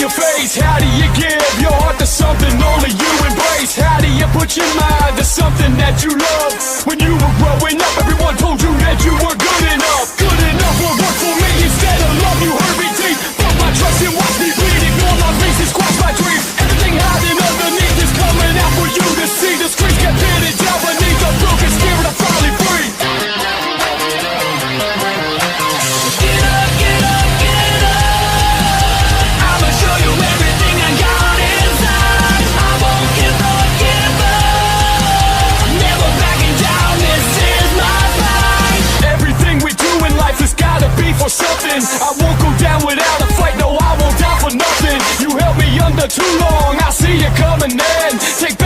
your face? How do you give your heart to something only you embrace? How do you put your mind to something that you love? When you were growing up, everyone told you that you were good enough. Good enough will work for me. Instead of love, you hurt me deep. Fuck my trust and watch me bleed. Ignore my faces, squash my dreams. Everything hiding underneath is coming out for you to see. The screens kept pitted down beneath the broken spirit. I'm finally free. Get up, get up, get up. I'ma show you everything I got inside. I won't give up, give up. Never backing down, this is my fight. Everything we do in life has gotta be for something. I won't go down without a fight, no, I won't die for nothing. You held me under too long, I see you coming in. Take